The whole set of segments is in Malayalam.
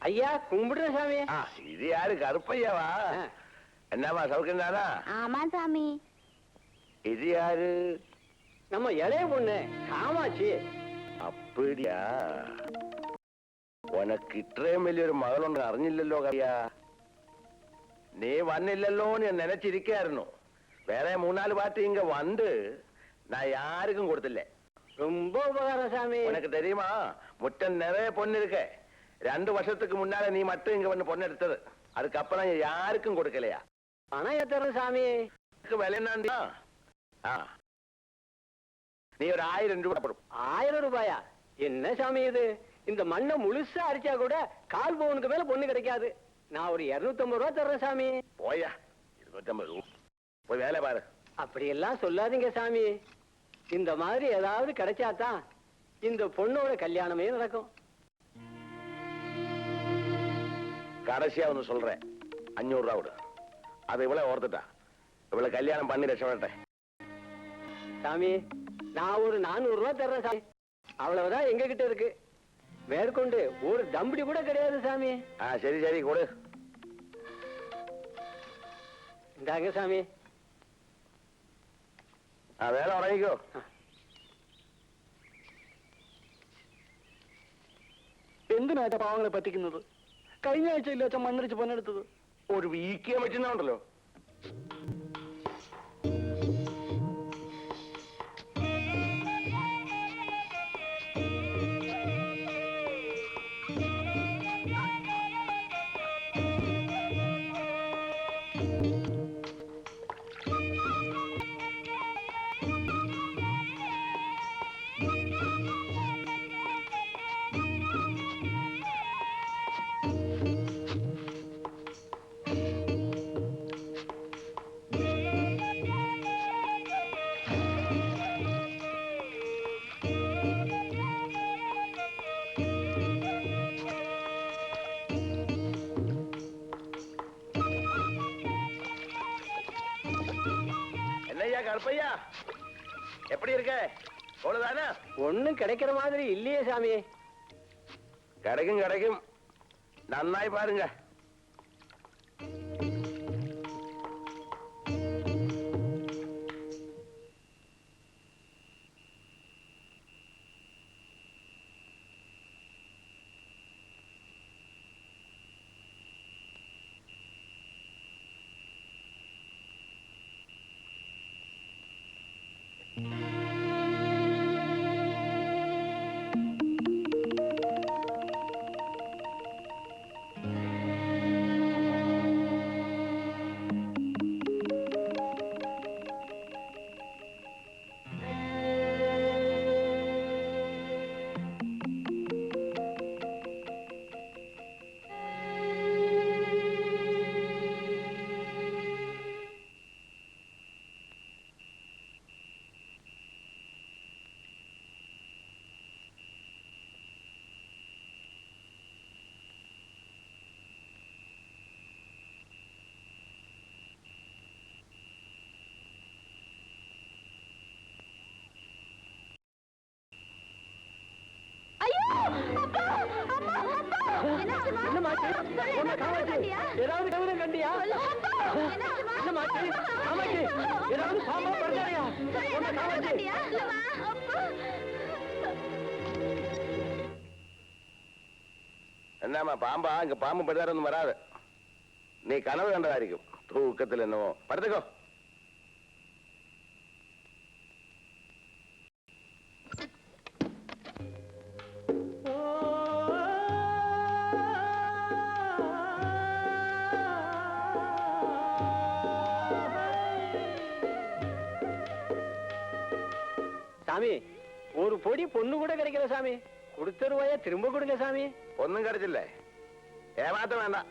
ஐயா கும்பிடுறேன் சாமி. இது யாரு? கருப்பையாவா? என்னமா சவுக்கம் தானா? ஆமா சாமி. இது யாரு? நம்ம இளைய பொண்ணு காமாட்சி. அப்படியா? உனக்கு ഇത്രയും വലിയൊരു മകളൊന്നും അറിഞ്ഞില്ലല്ലോ കറിയാ. നീ വന്നില്ലല്ലോ ഞാൻ നിனைச்சிருக்காയിരുന്നു. വേറെ 3-4 പാട്ട് ഇങ്ങ வந்து நான் யாருக்கும் கொடுத்தில்ல. ரொம்ப உபகாரம் சாமி. உனக்கு தெரியுமா முட்டம் நிறைய பொண்ணு இருக்கு. 2 வருஷத்துக்கு முன்னால நீ மட்டும் இங்க வந்து பொண்ணு எடுத்தது. அதுக்கப்புறம் யாருக்கும் கொடுக்கலையா? பணம் ஏத்துறேன் சாமி. விலை என்ன? நீ ஒரு 1000 ரூபாய் போடும். 1000 ரூபாயா? என்ன சாமி இது? இந்த மண்ணை முழுசா அரிச்சா கூட 1/4 பவுனுக்கு மேல பொண்ணு கிடைக்காது. நான் ஒரு 250 ரூபாய் தர்றேன் சாமி. போயா 250 ரூபாய் போய் வேலை பாரு. அப்படி எல்லாம் சொல்லாதீங்க சாமி. இந்த மாதிரி ஏதாவது கிடைச்சாதான் இந்த பொண்ணோட கல்யாணமே நடக்கும். கடைசியா ஒண்ணு சொல்றேன், 500 ரூபாய் விடு. அதை இவ்வளவு ஓர்த்துட்டா இவ்வளவு கல்யாணம் பண்ணி ரசப்பட்டேன் சாமி. நான் ஒரு 400 ரூபாய் தர்றேன் சாமி. அவ்வளவுதான் எங்க கிட்ட இருக்கு. மேற்கொண்டு ஒரு தம்படி கூட கிடையாது சாமி. சரி சரி கொடு. இந்தாங்க சாமி. വേറെ ഉറങ്ങിക്കോ. എന്തിനാ പാവങ്ങളെ പറ്റിക്കുന്നത്? കഴിഞ്ഞ ആഴ്ച ഇല്ല അച്ഛൻ മണ്ണിടിച്ച് പൊന്നെടുത്തത്. ഒരു വീക്കിയാൻ പറ്റുന്നുണ്ടല്ലോ. கருப்பையா எப்படி இருக்க? அவ்வளவுதானே? ஒண்ணும் கிடைக்கிற மாதிரி இல்லையே சாமி. கிடைக்கும் கிடைக்கும், நன்னாய் பாருங்க. என்னமா பாம்பா? இங்க பாம்பு பரிதாரம் வராது. நீ கனவு கண்டதாയിരിക്കും. தூக்கத்தில் என்னவோ. படுத்துக்கோ. சாமி, ஒரு பொடி பொண்ணு கூட கிடைக்கல சாமி. கொடுத்த ரூபாய திரும்ப கொடுங்க சாமி. ஒன்னும் கிடைச்சில்ல, ஏமாத்த வேண்டாம்.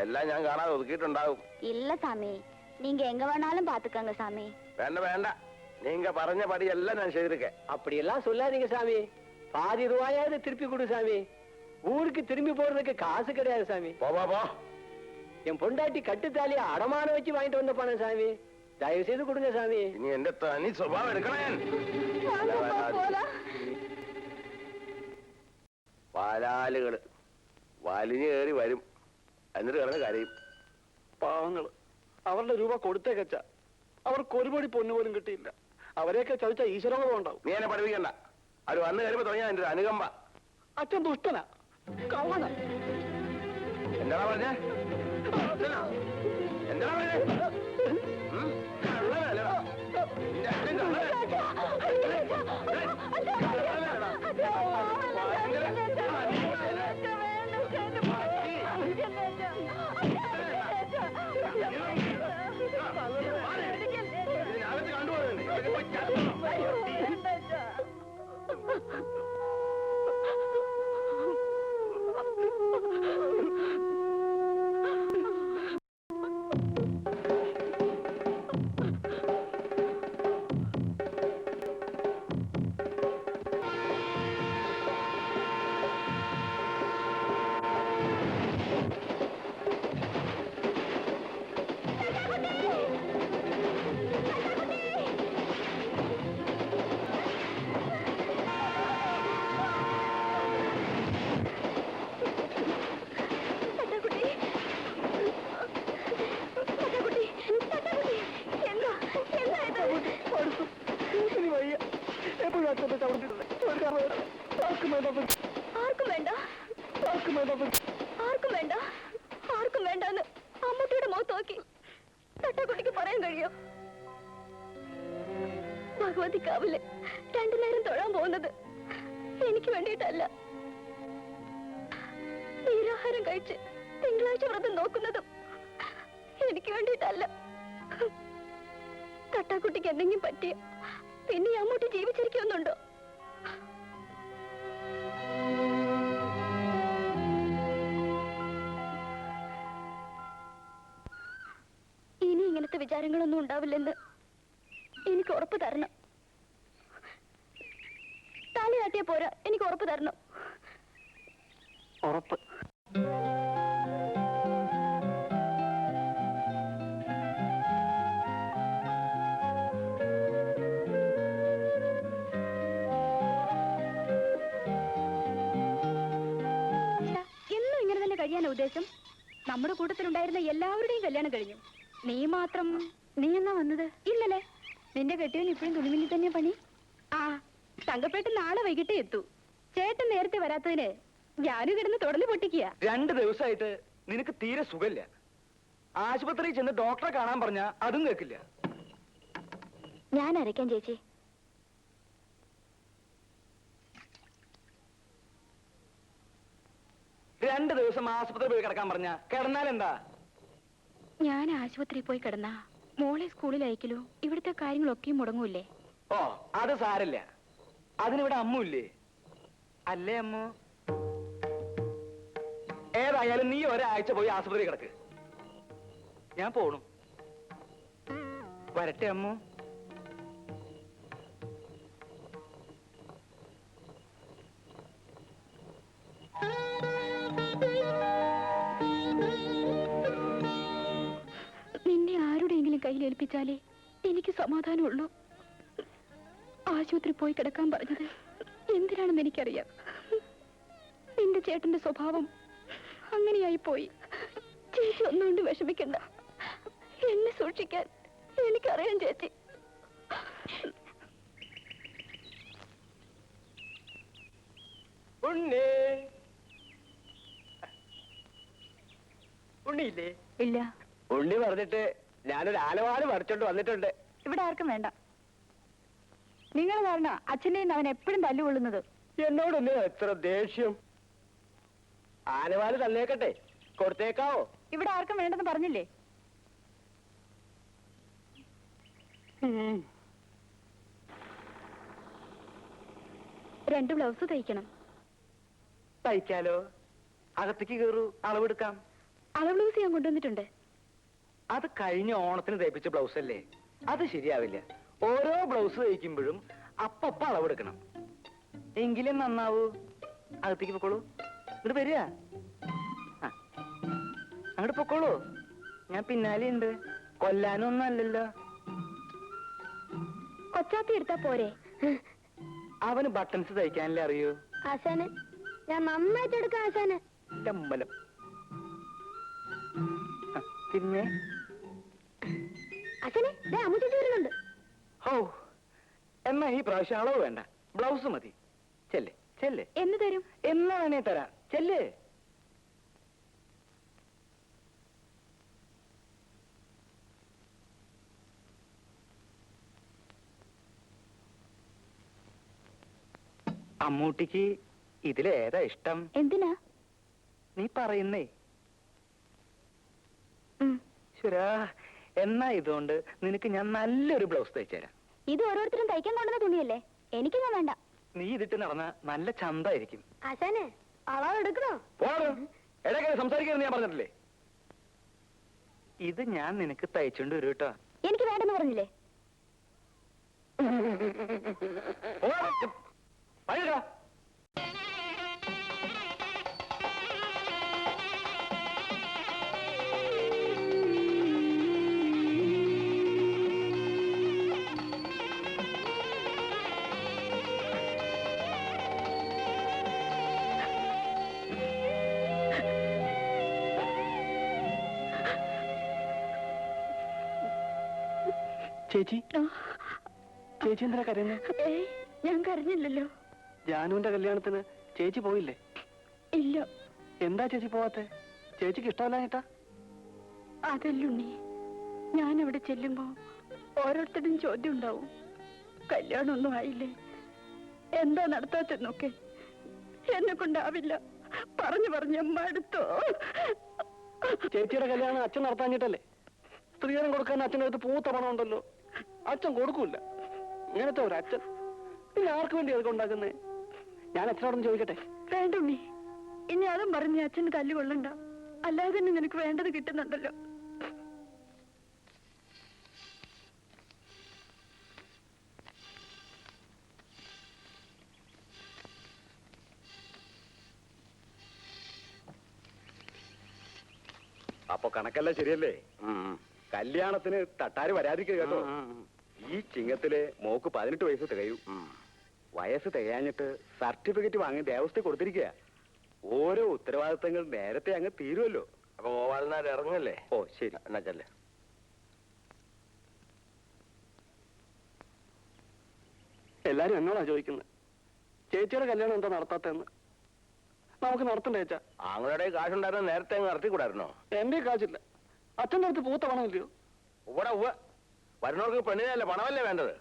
எல்லாம் ഞാൻ കാണാതെ ഒതുക്കിയിട്ടുണ്ടാവും. இல்ல சாமி, நீங்க எங்க வேணாலும் பாத்துக்கங்க சாமி. வேண்டாம் வேண்டாம், நீங்க പറഞ്ഞபடி எல்லாம் நான் செய்திருக்கேன். அப்படி எல்லாம் சொல்லாதீங்க சாமி. பாதி ரூபாயாவது திருப்பி கொடு சாமி. ஊருக்கு திரும்பி போறதுக்கு காசு கிடையாது சாமி. போ போ போ. என் பொண்டாட்டி கட்டுத்தாலிய அடமானம் வச்சு வாங்கிட்டு வந்த பணம் சாமி. தயவு செய்து கொடுங்க சாமி. நீ எந்த தனி சுபாவம் எடுக்கணும். പാലാലുകള് വലിഞ്ഞു കയറി വരും, എന്നിട്ട് കിടന്ന് കരയും. പാവങ്ങള് അവരുടെ രൂപ കൊടുത്തേക്കച്ച, അവർക്ക് ഒരു പടി പൊന്നു പോലും കിട്ടിയില്ല. അവരെയൊക്കെ ചതിച്ച ഈശ്വരോഗം ഉണ്ടാവും. നീ എന്നെ പഠിപ്പിക്കണ്ട. അവർ വന്നു കയറുമ്പോ തുടങ്ങിയ എന്റെ ഒരു അനുകമ്പ. അച്ഛൻ ദുഷ്ടനാ, കള്ളന. എന്താ പറഞ്ഞേ? എന്താ പറഞ്ഞേ? കള്ളനല്ലടാ. നിന്റെ അച്ഛൻ കള്ളനാ. ഇതിനകത്ത് കണ്ടുപോകുന്നുണ്ട്. ഇതൊക്കെ പോയി ചത്തണം. ആർക്കും വേണ്ട, ആർക്കും വേണ്ട, ആർക്കും വേണ്ടെന്ന് അമ്മൂട്ടിയുടെ മുഖത്ത് നോക്കി തട്ടാക്കുട്ടിക്ക് പറയാൻ കഴിയോ? ഭഗവതിക്കാവില് രണ്ടു നേരം തൊഴാൻ പോകുന്നത് എനിക്ക് വേണ്ടിയിട്ടല്ല. നീരാഹാരം കഴിച്ച് തിങ്കളാഴ്ച വ്രതം നോക്കുന്നതും എനിക്ക് വേണ്ടിയിട്ടല്ല. തട്ടാക്കുട്ടിക്ക് എന്തെങ്കിലും പറ്റിയ പിന്നെ അമ്മൂട്ടി ജീവിച്ചിരിക്കുന്നുണ്ടോ? ഇനി ഇങ്ങനത്തെ വിചാരങ്ങളൊന്നും ഉണ്ടാവില്ലെന്ന് എനിക്ക് ഉറപ്പ് തരണം. തലയാട്ടിയ പോരാ, എനിക്ക് ഉറപ്പ് തരണം. ഉറപ്പ്. എന്നും ഇങ്ങനെ തന്നെ കഴിയാനാ ഉദ്ദേശം? നമ്മുടെ കൂട്ടത്തിലുണ്ടായിരുന്ന എല്ലാവരുടെയും കല്യാണം കഴിഞ്ഞു. നീ മാത്രം. നീ എന്നാ വന്നത്? ഇല്ലല്ലേ. നിന്റെ കെട്ടിയവൻ ഇപ്പോഴും തുണിമില്ലി തന്നെ പണി. ആ, തങ്കപ്പേട്ടൻ നാളെ വൈകിട്ടേ എത്തൂ. ചേട്ടൻ നേരത്തെ വരാത്തതിന് ഞാനും കിടന്ന് തുടർന്ന് പൊട്ടിക്കുക. 2 ദിവസമായിട്ട് നിനക്ക് തീരെ സുഖമില്ല. ആശുപത്രിയിൽ ചെന്ന് ഡോക്ടറെ കാണാൻ പറഞ്ഞ അതും കേൾക്കില്ല. ഞാൻ അരയ്ക്കാൻ ചേച്ചി. രണ്ട് ദിവസം ആശുപത്രി പോയി കിടക്കാൻ പറഞ്ഞ കിടന്നാൽ എന്താ? ഞാൻ ആശുപത്രിയിൽ പോയി കിടന്നാ മോളെ സ്കൂളിൽ അയക്കലോ ഇവിടുത്തെ കാര്യങ്ങളൊക്കെ മുടങ്ങൂല്ലേ? ഓ, അത് സാരല്ല. അതിനിവിടെ അമ്മുല്ലേ? അല്ലേ അമ്മു? ഏതായാലും നീ ഒരാഴ്ച പോയി ആശുപത്രി കിടക്ക്. ഞാൻ പോണു. വരട്ടെ അമ്മു. നിന്നെ ആരുടെയെങ്കിലും കയ്യിലേൽപ്പിച്ചാലേ എനിക്ക് സമാധാനമുള്ളൂ. ആശുപത്രി പോയി കിടക്കാൻ പറഞ്ഞത് എന്തിനാണെന്ന് എനിക്കറിയാം. നിന്റെ ചേട്ടന്റെ സ്വഭാവം അങ്ങനെയായി പോയി. ചേച്ചി ഒന്നുകൊണ്ട് വിഷമിക്കണ്ട. എന്നെ സൂക്ഷിക്കാൻ എനിക്കറിയാം ചേച്ചി. ഉണ്ണി, ഉണ്ണിയില്ലേ? ഇല്ല. ഉണ്ണി പറഞ്ഞിട്ട് ഞാനൊരു ആലവാല് മറിച്ചോണ്ട് വന്നിട്ടുണ്ട്. ഇവിടെ ആർക്കും വേണ്ട. നിങ്ങൾ കാരണം അച്ഛനെയും അവൻ എപ്പോഴും തല്ലുകൊള്ളുന്നത്. എന്നോടൊന്ന് എത്ര ദേഷ്യം. ആനവാല് തന്നേക്കട്ടെ, കൊടുത്തേക്കാവോ? ഇവിടെ ആർക്കും വേണ്ടെന്ന് പറഞ്ഞില്ലേ? 2 ബ്ലൗസ് തയ്ക്കണം. തയ്ക്കാലോ? അകത്തേക്ക് കയറൂ, അളവെടുക്കാം. അളവ് ബ്ലൗസ് ഞാൻ കൊണ്ടുവന്നിട്ടുണ്ട്. അത് കഴിഞ്ഞ ഓണത്തിന് തയ്പ്പിച്ച ബ്ലൗസ് അല്ലേ? അത് ശരിയാവില്ല. ഓരോ ബ്ലൗസ് തയ്ക്കുമ്പോഴും അപ്പപ്പ അളവെടുക്കണം, എങ്കിലും നന്നാവൂ. അകത്തേക്ക് പൊക്കോളൂ. ഇങ്ങോട്ട് വരിക. അങ്ങോട്ട് പൊക്കോളൂ. ഞാൻ പിന്നാലെ ഉണ്ട്. കൊല്ലാനൊന്നും അല്ലല്ലോ. കൊച്ചാപ്പി എടുത്താ പോരെ? അവന് ബട്ടൺസ് തയ്ക്കാനല്ലേ അറിയൂ? ആശാന്, ഞാൻ നന്നായിട്ട് എടുക്കാം ആശാന്. ലമ്പലം. പിന്നെ അച്ഛനെ അമ്മ ചേച്ചി വരുന്നുണ്ട്. ഓ, എന്നാ ഈ പ്രാവശ്യം അളവ് വേണ്ട, ബ്ലൗസ് മതി. ചെല്ലേ ചെല്ലേ. എന്ന് തരും? എന്നാ വേണേ തരാം. ചെല്ലേ. അമ്മൂട്ടിക്ക് ഇതിലേതാ ഇഷ്ടം? എന്തിനാ? നീ പറയുന്നേ. ശരാ, എന്നാ ഇതുകൊണ്ട് നിനക്ക് ഞാൻ നല്ലൊരു ബ്ലൗസ് തയ്ച്ചു തരാം. ഇത് ഓരോരുത്തരും തയ്ക്കാൻ കൊണ്ടുവന്ന തുണിയല്ലേ, എനിക്കൊന്നും വേണ്ട. നീ ഇതിട്ട് നടന്ന നല്ല ചന്തായിരിക്കും. ആശാനെ അളവ് എടുക്കണോ? ഇടയ്ക്ക് സംസാരിക്കരുത് ഞാൻ പറഞ്ഞിട്ടില്ലേ. ഇത് ഞാൻ നിനക്ക് തയ്ച്ചോണ്ട് വരും കേട്ടോ. എനിക്ക് വേണ്ടെന്ന് പറഞ്ഞില്ലേ? ചേച്ചി, ചേച്ചി എന്തിനാ കരയുന്നത്? ഞാൻ കരഞ്ഞില്ലല്ലോ. ജാനുവിന്റെ കല്യാണത്തിന് ചേച്ചി പോയില്ലേ? ഇല്ല. എന്താ ചേച്ചി പോവാത്തെ? ചേച്ചിക്ക് ഇഷ്ടമല്ലാഞ്ഞിട്ടാ? അതല്ലുണ്ണി, ഞാൻ അവിടെ ചെല്ലുമ്പോ ഓരോരുത്തരും ചോദ്യം ഉണ്ടാവും. കല്യാണമൊന്നും ആയില്ലേ, എന്താ നടത്താത്തെന്നൊക്കെ. എന്നെ കൊണ്ടാവില്ല, പറഞ്ഞു പറഞ്ഞ് മടുത്തോ. ചേച്ചിയുടെ കല്യാണം അച്ഛൻ നടത്താഞ്ഞിട്ടല്ലേ? സ്ത്രീധനം കൊടുക്കാൻ അച്ഛൻ്റെ അടുത്ത് പൂത്ത പണം ഉണ്ടല്ലോ, അച്ഛൻ കൊടുക്കൂല. ഇങ്ങനത്തെ ഒരു അച്ഛൻ പിന്നെ ആർക്ക് വേണ്ടി അതൊക്കെ ഉണ്ടാക്കുന്നേ? ഞാൻ അച്ഛനോടൊന്ന് ചോദിക്കട്ടെ? വേണ്ടുണ്ണി, ഇനി അതും പറഞ്ഞ് അച്ഛന് തല്ലുകൊള്ളണ്ട. അല്ലാതെ തന്നെ നിനക്ക് വേണ്ടത് കിട്ടുന്നുണ്ടല്ലോ. അപ്പൊ കണക്കെല്ലാം ശരിയല്ലേ? കല്യാണത്തിന് തട്ടാര് വരാതിരിക്കുക കേട്ടോ. ഈ ചിങ്ങത്തിലെ മോക്ക് 18 വയസ്സ് തികയും. വയസ്സ് തികയാഞ്ഞിട്ട് സർട്ടിഫിക്കറ്റ് വാങ്ങി ദേവസ്ഥ കൊടുത്തിരിക്കുക. ഓരോ ഉത്തരവാദിത്തങ്ങൾ നേരത്തെ അങ്ങ് തീരുമല്ലോ. അപ്പൊ ഗോപാലനാർ ഇറങ്ങല്ലേ? ഓ ശരി, എന്നാ ചെല്ലേ. എല്ലാരും എന്നോടാ ചോദിക്കുന്നത്, ചേച്ചിയുടെ കല്യാണം എന്താ നടത്താത്തെന്ന്. നമുക്ക് നടത്തണ്ടേ ചേച്ചാ? ആങ്ങളുടെ കാശുണ്ടായിരുന്ന നേരത്തെ അങ്ങ് നടത്തിക്കൂടായിരുന്നോ? എന്റെ കാശില്ല, അച്ഛൻ്റെ അടുത്ത് പൂത്ത പണമില്ലയോ? ഉവ്വ വരുന്നവർക്ക് പെണ്ണിനല്ലേ പണമല്ലേ വേണ്ടത്?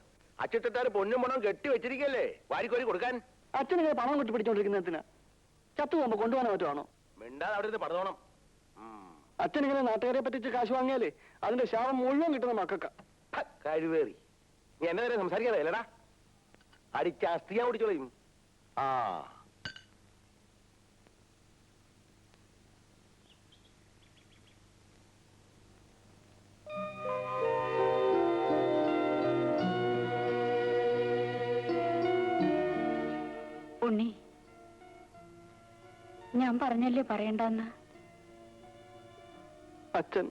അച്ചിട്ടാര് പൊന്നും പണം കെട്ടി വെച്ചിരിക്കല്ലേ വാരിക്കോരി കൊടുക്കാൻ. അച്ഛനിങ്ങനെ പണം കൊട്ടി പിടിച്ചോണ്ടിരിക്കുന്നതിനാ? ചത്തു പോകുമ്പോ കൊണ്ടുപോകാൻ പറ്റുവാണോ? മിണ്ടാതെ അവിടെ നിന്ന് പടതോണം. അച്ഛനിങ്ങനെ നാട്ടുകാരെ പറ്റിച്ച് കാശ് വാങ്ങിയാലേ അതിന്റെ ശാപം മുഴുവൻ കിട്ടുന്ന മക്കൾക്കാ. കഴിവേറി നീ എന്നെ നേരെ സംസാരിക്കാതെ അല്ലടാ, അടിച്ച അസ്ഥിയാ പിടിച്ചോളയും. ആ ഉണ്ണി, ഞാൻ പറഞ്ഞല്ലേ പറയണ്ടെന്ന്. അച്ഛൻ